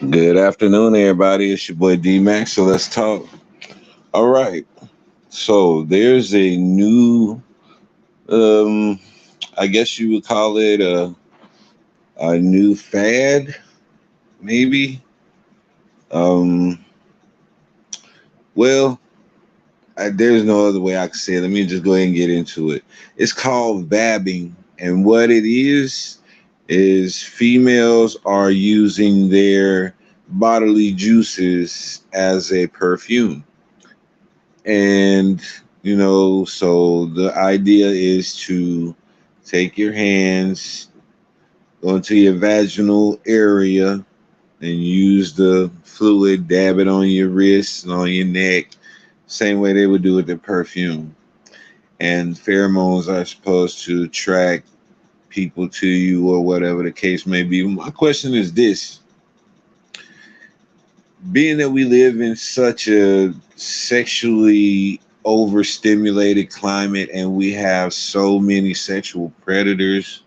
Good afternoon, everybody. It's your boy D Max. So let's talk. All right. So there's a new, um, I guess you would call it a new fad, maybe. Um, well, there's no other way I can say it. Let me just go ahead and get into it. It's called vabbing, and what it is females are using their bodily juices as a perfume. And, so the idea is to take your hands, go into your vaginal area, and use the fluid, dab it on your wrists and on your neck, same way they would do with the perfume. And pheromones are supposed to attract people to you or whatever the case may be. My question is this: being that we live in such a sexually overstimulated climate and we have so many sexual predators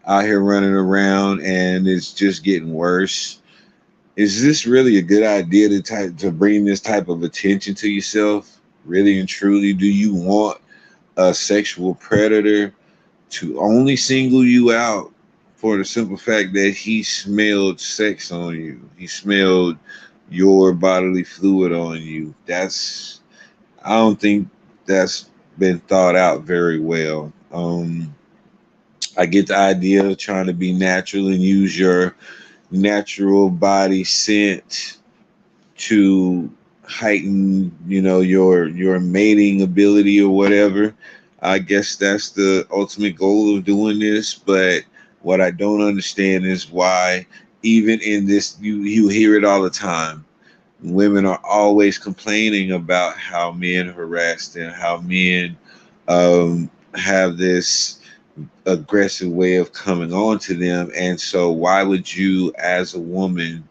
out here running around and it's just getting worse, is this really a good idea to bring this type of attention to yourself? Really and truly, do you want a sexual predator to only single you out for the simple fact that he smelled sex on you? He smelled your bodily fluid on you. I don't think that's been thought out very well. I get the idea of trying to be natural and use your natural body scent to heighten, your mating ability or whatever. I guess that's the ultimate goal of doing this. But what I don't understand is why, even in this, you hear it all the time. Women are always complaining about how men harass them, how men have this aggressive way of coming on to them. And so, why would you, as a woman,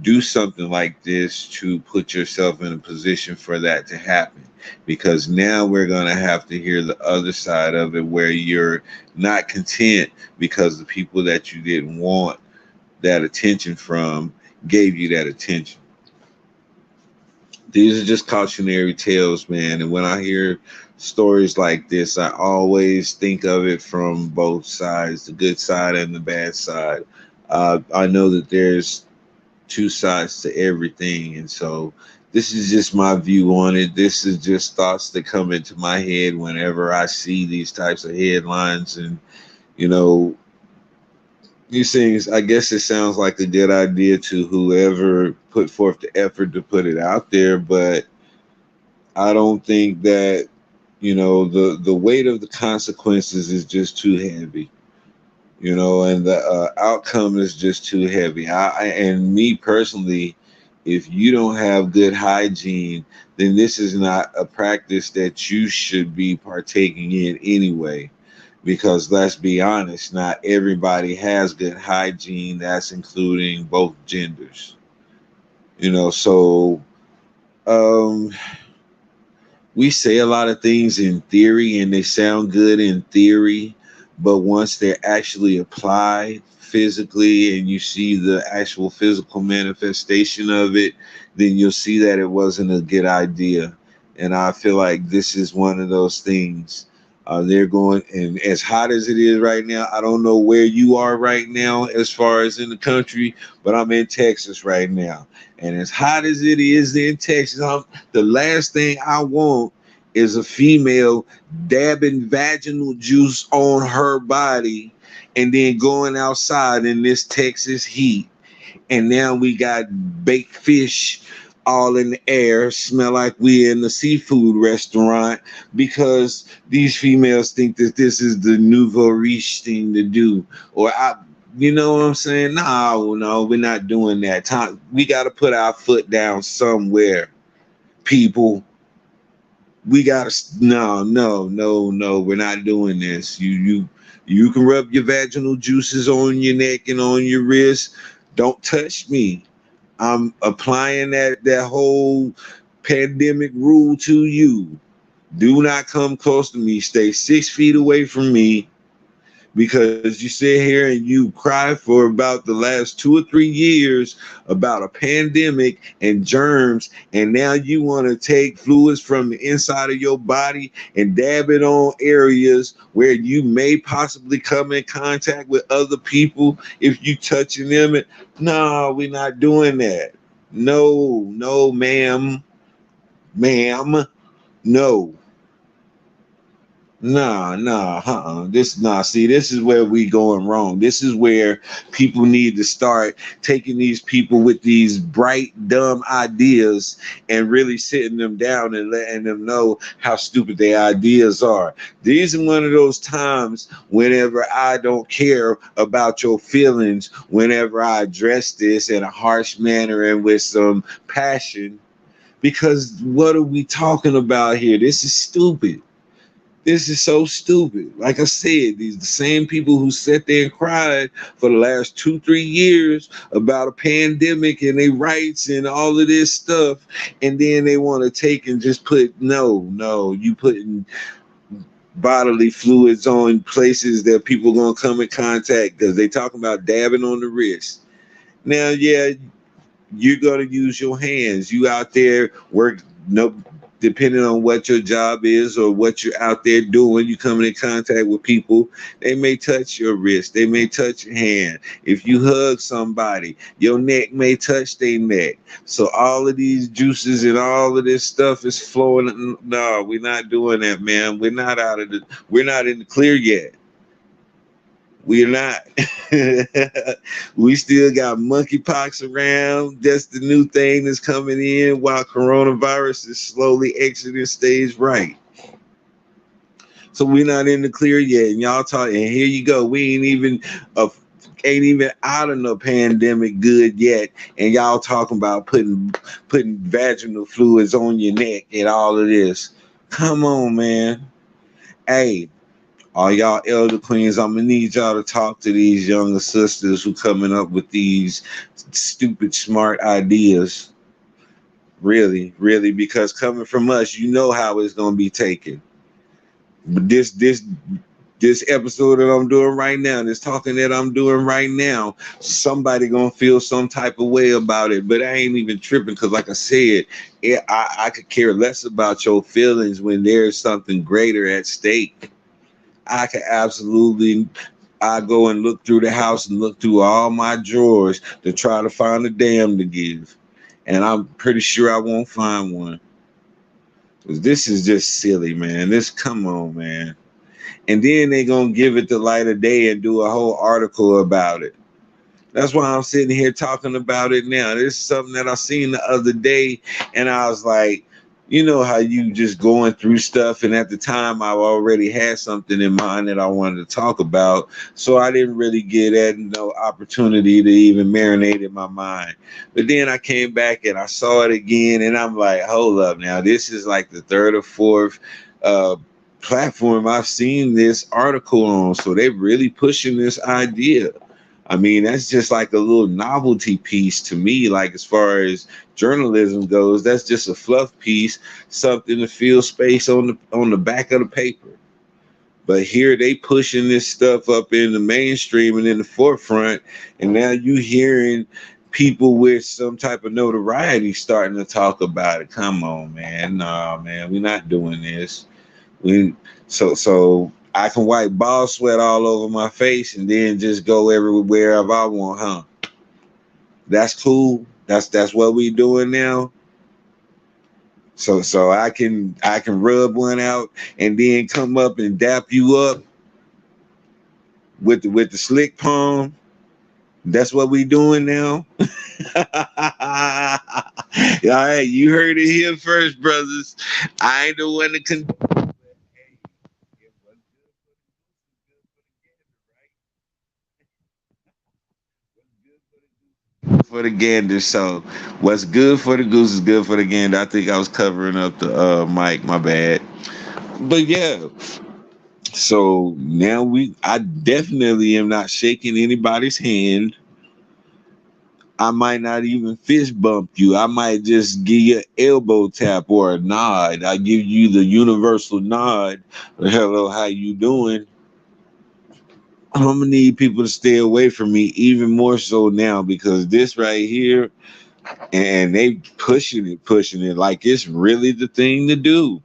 do something like this to put yourself in a position for that to happen? Because now we're going to have to hear the other side of it where you're not content because the people that you didn't want that attention from gave you that attention. These are just cautionary tales, man. And when I hear stories like this, I always think of it from both sides, the good side and the bad side. I know that there's two sides to everything. And so this is just my view on it. This is just thoughts that come into my head whenever I see these types of headlines. And, you know, these things, I guess it sounds like a good idea to whoever put forth the effort to put it out there, but I don't think that, the weight of the consequences is just too heavy, and the outcome is just too heavy. And me personally, if you don't have good hygiene, then this is not a practice that you should be partaking in anyway. Because let's be honest, not everybody has good hygiene. That's including both genders. So um, we say a lot of things in theory and they sound good in theory, but once they're actually applied physically and you see the actual physical manifestation of it, then you'll see that it wasn't a good idea. And I feel like this is one of those things. They're going, and as hot as it is right now, I don't know where you are right now as far as in the country, but I'm in Texas right now. And as hot as it is in Texas, the last thing I want is a female dabbing vaginal juice on her body and then going outside in this Texas heat. And now we got baked fish all in the air, smell like we're in a seafood restaurant because these females think that this is the nouveau riche thing to do. You know what I'm saying? No, we're not doing that. We got to put our foot down somewhere, people. We got to, no, we're not doing this. You can rub your vaginal juices on your neck and on your wrist. Don't touch me. I'm applying that whole pandemic rule to you. Do not come close to me. Stay 6 feet away from me because you sit here and you cry for about the last 2 or 3 years about a pandemic and germs, and now you want to take fluids from the inside of your body and dab it on areas where you may possibly come in contact with other people if you touching them. No, we're not doing that. No, no, ma'am, no. See, this is where we going wrong. This is where people need to start taking these people with these bright, dumb ideas and really sitting them down and letting them know how stupid their ideas are. These are one of those times whenever I don't care about your feelings, whenever I address this in a harsh manner and with some passion, because what are we talking about here? This is stupid. This is so stupid. Like I said, these the same people who sat there and cried for the last 2, 3 years about a pandemic and their rights and all of this stuff, and then they want to take and just put no, you putting bodily fluids on places that people gonna come in contact because they talking about dabbing on the wrist. Now, yeah, you're gonna use your hands. You out there work no depending on what your job is or what you're out there doing, you coming in contact with people, they may touch your wrist, they may touch your hand. If you hug somebody, your neck may touch their neck. So all of these juices and all of this stuff is flowing. No, we're not doing that, man. We're not in the clear yet. We're not. We still got monkeypox around. That's the new thing that's coming in while coronavirus is slowly exiting stage right. So we're not in the clear yet. And y'all talk, and here you go. We uh, ain't even out of the pandemic good yet. And y'all talking about putting vaginal fluids on your neck and all of this. Come on, man. Hey, all y'all elder queens, I'm gonna need y'all to talk to these younger sisters who coming up with these stupid smart ideas. Really, really, because coming from us, you know how it's gonna be taken. But this episode that I'm doing right now, this talking that I'm doing right now, somebody gonna feel some type of way about it. But I ain't even tripping because, like I said, I could care less about your feelings when there's something greater at stake. I can absolutely. I go and look through the house and look through all my drawers to try to find a damn to give, and I'm pretty sure I won't find one. 'Cause this is just silly, man. Come on, man. And then they gonna give it the light of day and do a whole article about it. That's why I'm sitting here talking about it now. This is something that I seen the other day, and I was like, you know how you just going through stuff, and at the time I already had something in mind that I wanted to talk about, so I didn't really get that no opportunity to even marinate in my mind. But then I came back and I saw it again, and I'm like, hold up, now this is like the third or fourth uh, platform I've seen this article on, so they're really pushing this idea. I mean, that's just like a little novelty piece to me. Like as far as journalism goes, that's just a fluff piece, something to fill space on the back of the paper. But here they pushing this stuff up in the mainstream and in the forefront, and now you hearing people with some type of notoriety starting to talk about it. Come on, man. Nah, man, we're not doing this. We so I can wipe ball sweat all over my face and then just go everywhere if I want, huh? That's cool. That's what we doing now. So I can rub one out and then come up and dap you up with the slick palm. That's what we doing now. All right, you heard it here first, brothers. I ain't the one to for the gander. So what's good for the goose is good for the gander. I think I was covering up the mic, my bad. But yeah, so now I definitely am not shaking anybody's hand. I might not even fist bump you. I might just give you an elbow tap or a nod. I give you the universal nod. Hello, how you doing? I'm gonna need people to stay away from me even more so now because this right here, and they pushing it like it's really the thing to do.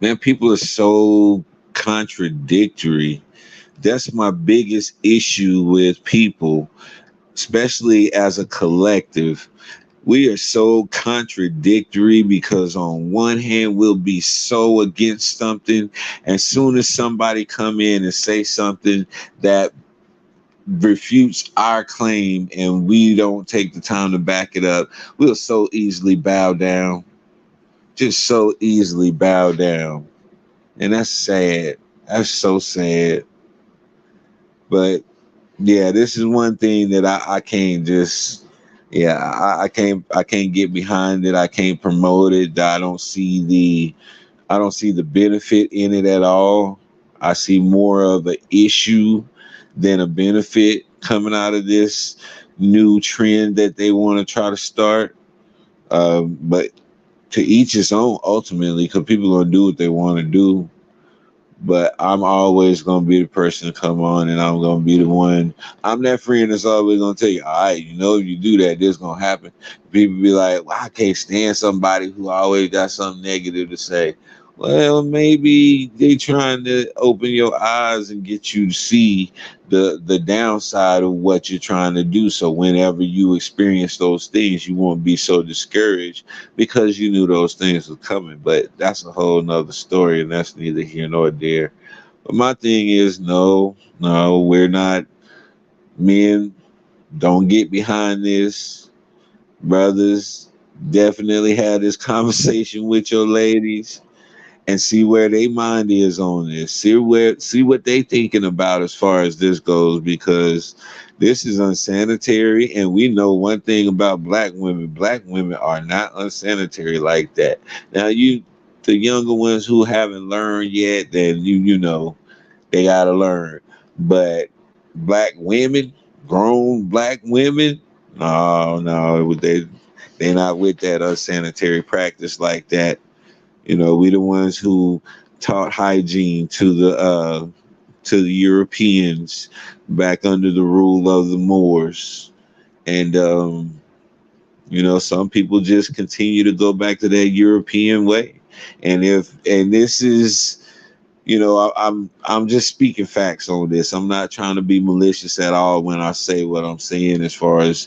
Man, people are so contradictory. That's my biggest issue with people, especially as a collective. We are so contradictory because on one hand we'll be so against something, and soon as somebody come in and say something that refutes our claim and we don't take the time to back it up, we'll so easily bow down. Just so easily bow down. And that's sad. That's so sad. But yeah, this is one thing that I can't just, yeah, I can't get behind it. I can't promote it. I don't see the benefit in it at all. I see more of an issue than a benefit coming out of this new trend that they want to try to start. But to each his own ultimately, because people are gonna do what they want to do. But I'm always gonna be the person to come on, and I'm gonna be the one. I'm that friend that's always gonna tell you, all right, you know, if you do that, this gonna happen. People be like, well, I can't stand somebody who always got something negative to say. Well, maybe they trying to open your eyes and get you to see the downside of what you're trying to do. So whenever you experience those things, you won't be so discouraged because you knew those things were coming. But that's a whole nother story, and that's neither here nor there. But my thing is, no, no, we're not men. Don't get behind this, brothers. Definitely have this conversation with your ladies and see where their mind is on this. See what they thinking about as far as this goes, because this is unsanitary, and we know one thing about black women. Black women are not unsanitary like that. Now the younger ones who haven't learned yet, then you know they gotta learn. But black women, grown black women, no, no, they not with that unsanitary practice like that. You know, we the ones who taught hygiene to the Europeans back under the rule of the Moors, and you know, some people just continue to go back to that European way. And this is, you know, I'm just speaking facts on this. I'm not trying to be malicious at all when I say what I'm saying as far as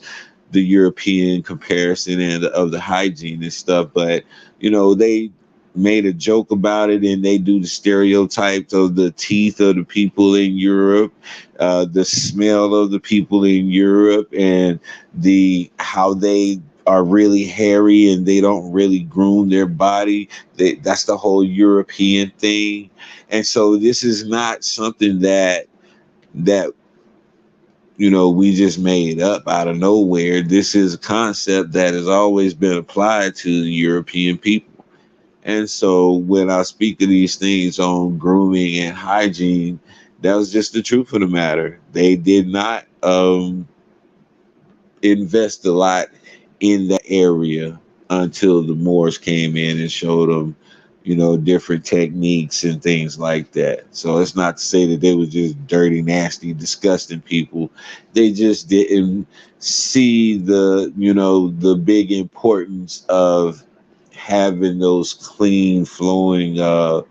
the European comparison and of the hygiene and stuff. But you know, they made a joke about it, and they do the stereotypes of the teeth of the people in Europe, the smell of the people in Europe, and the how they are really hairy and they don't really groom their body. That's the whole European thing. And so this is not something that you know we just made up out of nowhere. This is a concept that has always been applied to the European people. And so when I speak of these things on grooming and hygiene, that was just the truth of the matter. They did not invest a lot in the area until the Moors came in and showed them, you know, different techniques and things like that. So it's not to say that they were just dirty, nasty, disgusting people. They just didn't see the, you know, the big importance of having those clean flowing um,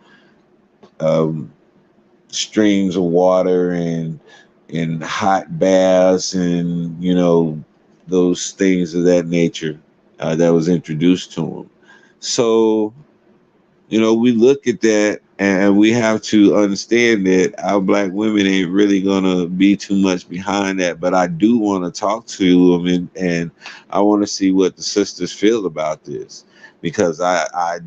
streams of water and hot baths and you know those things of that nature that was introduced to them. So you know we look at that and we have to understand that our black women ain't really gonna be too much behind that. But I do want to talk to them and I want to see what the sisters feel about this because I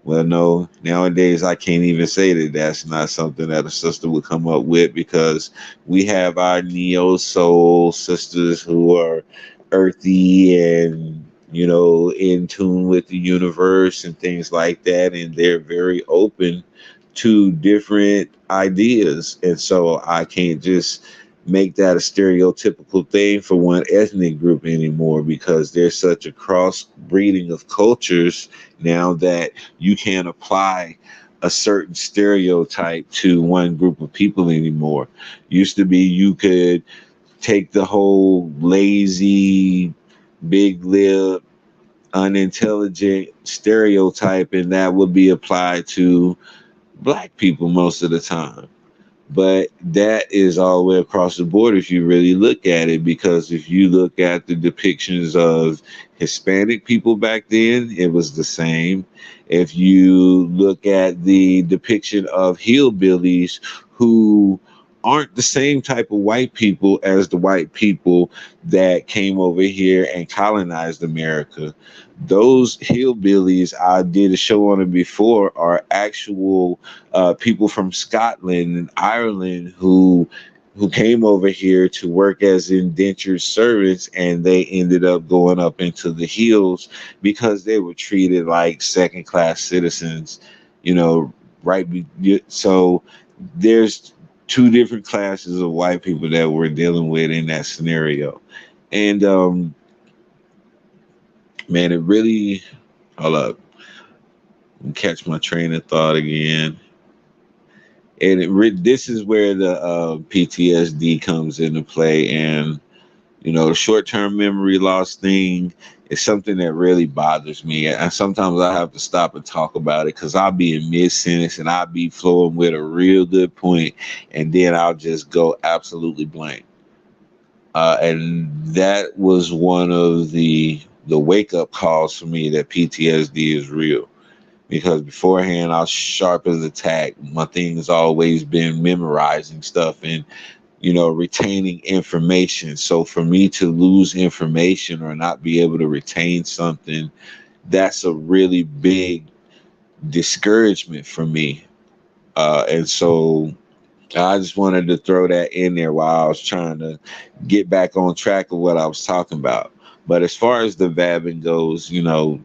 well, no, nowadays I can't even say that that's not something that a sister would come up with because we have our Neosoul sisters who are earthy and, you know, in tune with the universe and things like that. And they're very open to different ideas. And so I can't just make that a stereotypical thing for one ethnic group anymore because there's such a cross breeding of cultures now that you can't apply a certain stereotype to one group of people anymore. Used to be you could take the whole lazy, big lip, unintelligent stereotype, and that would be applied to black people most of the time. But that is all the way across the board if you really look at it, because if you look at the depictions of Hispanic people back then, it was the same. If you look at the depiction of hillbillies who aren't the same type of white people as the white people that came over here and colonized America, those hillbillies, I did a show on it before, are actual people from Scotland and Ireland who came over here to work as indentured servants, and they ended up going up into the hills because they were treated like second class citizens, you know, right? So there's two different classes of white people that we're dealing with in that scenario. And man, it really, hold up, catch my train of thought again. And this is where the PTSD comes into play, and the short-term memory loss thing is something that really bothers me. And sometimes I have to stop and talk about it because I'll be in mid-sentence and I'll be flowing with a real good point, and then I'll just go absolutely blank. And that was one of the wake-up calls for me that PTSD is real, because beforehand I was sharp as a tack. My thing has always been memorizing stuff and retaining information. So for me to lose information or not be able to retain something, that's a really big discouragement for me. And so I just wanted to throw that in there while I was trying to get back on track of what I was talking about. But as far as the vabbing goes,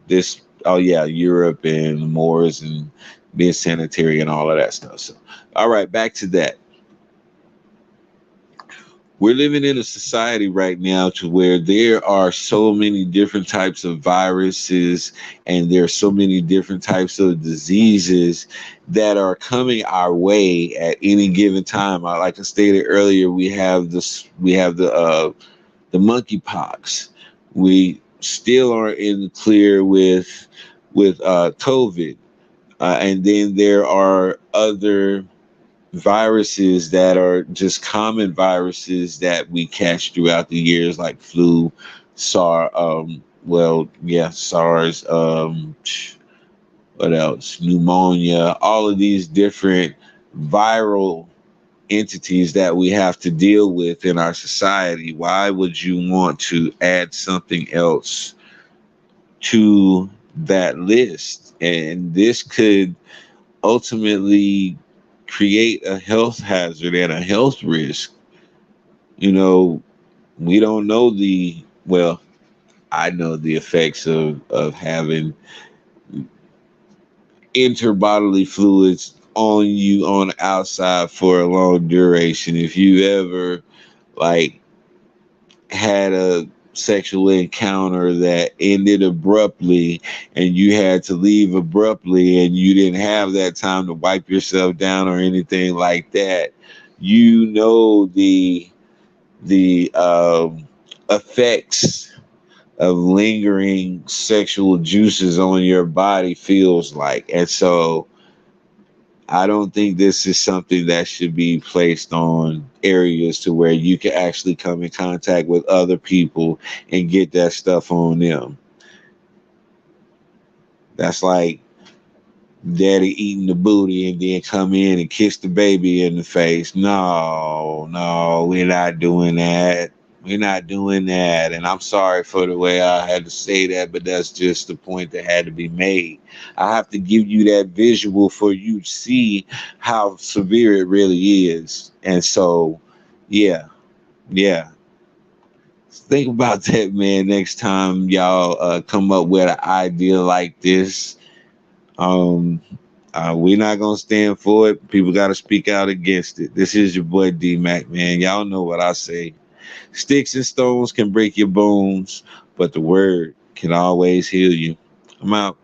this, oh yeah, Europe and the Moors and being sanitary and all of that stuff. So, all right, back to that. We're living in a society right now to where there are so many different types of viruses and there are so many different types of diseases that are coming our way at any given time. Like I stated earlier, we have the monkeypox. We still aren't in the clear with COVID, and then there are other viruses that are just common viruses that we catch throughout the years, like flu, SARS, what else? Pneumonia, all of these different viral entities that we have to deal with in our society. Why would you want to add something else to that list? And this could ultimately create a health hazard and a health risk. We don't know I know the effects of having interbodily fluids on you on the outside for a long duration. If you ever like had a sexual encounter that ended abruptly and you had to leave abruptly and you didn't have that time to wipe yourself down or anything like that, the effects of lingering sexual juices on your body feels like. And so I don't think this is something that should be placed on areas to where you can actually come in contact with other people and get that stuff on them. That's like daddy eating the booty and then come in and kiss the baby in the face. No, we're not doing that. We're not doing that. And I'm sorry for the way I had to say that, but that's just the point that had to be made. I have to give you that visual for you to see how severe it really is. And so, yeah, yeah. Think about that, man, next time y'all come up with an idea like this. Um, we're not gonna stand for it. People gotta speak out against it. This is your boy D Mac, man. Y'all know what I say. Sticks and stones can break your bones, but the word can always heal you. I'm out.